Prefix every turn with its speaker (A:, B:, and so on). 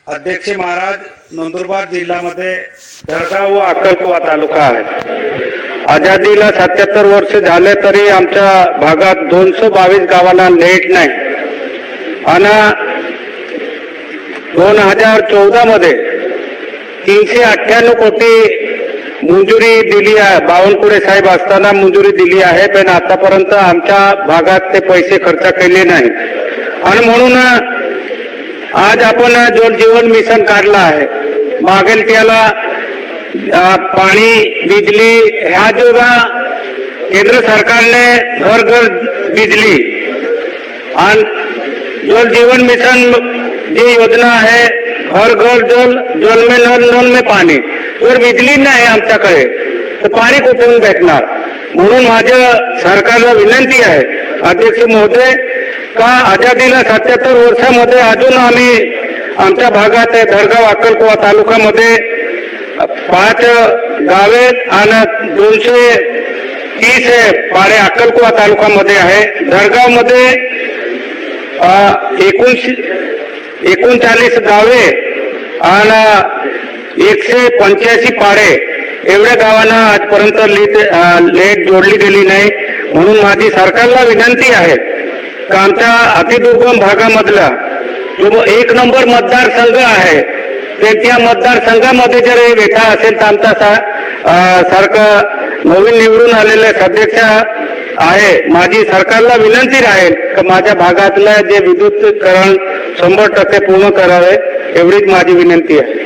A: अध्यक्ष महाराज, नंदुरबार जिल्ह्यामध्ये जळगाव व अक्कलकुवा तालुका आहे। आजादीला 77 वर्ष झाले तरी आमच्या भागात 222 गावांना नेट नाही आणि 2014 मध्ये 398 कोटी मंजुरी दिली आहे। बावनकुळे साहेब असताना मंजुरी दिली आहे, पण आतापर्यंत आमच्या भागात ते पैसे खर्च केले नाही आणि म्हणून आज आपण जल जीवन मिशन काढला आहे। मागेल त्याला पाणी बिजली ह्या जो केंद्र सरकारने घर घर बिजली आणि जल जीवन मिशन जी योजना आहे, हर घर जल, जल में नल, नल में पाणी। जर बिजली नाही आमच्याकडे तर पाणी कुठून भेटणार? म्हणून माझ्या सरकारला विनंती आहे, अध्यक्ष महोदय, का आजादीला 77 वर्षामध्ये अजून आम्ही आमच्या भागात जळगाव अक्कलकुवा तालुक्यामध्ये 5 गावे आणि 230 पाडे अक्कलकुवा तालुक्यामध्ये आहे। जळगाव मध्ये 39 गावे आणि 185 पाडे एवढ्या गावांना आजपर्यंत लेट जोडली गेली नाही। म्हणून माझी सरकारला विनंती आहे का आमच्या अतिदुर्गम भागामधला जो 1 नंबर मतदारसंघ आहे, त्या मतदारसंघामध्ये जर हे व्यथा असेल तर आमचा सारखं नवीन निवडून आलेले सदस्य आहे, माझी सरकारला विनंती राहील की माझ्या भागातलं जे विद्युतीकरण 100% पूर्ण करावे, एवढीच माझी विनंती आहे।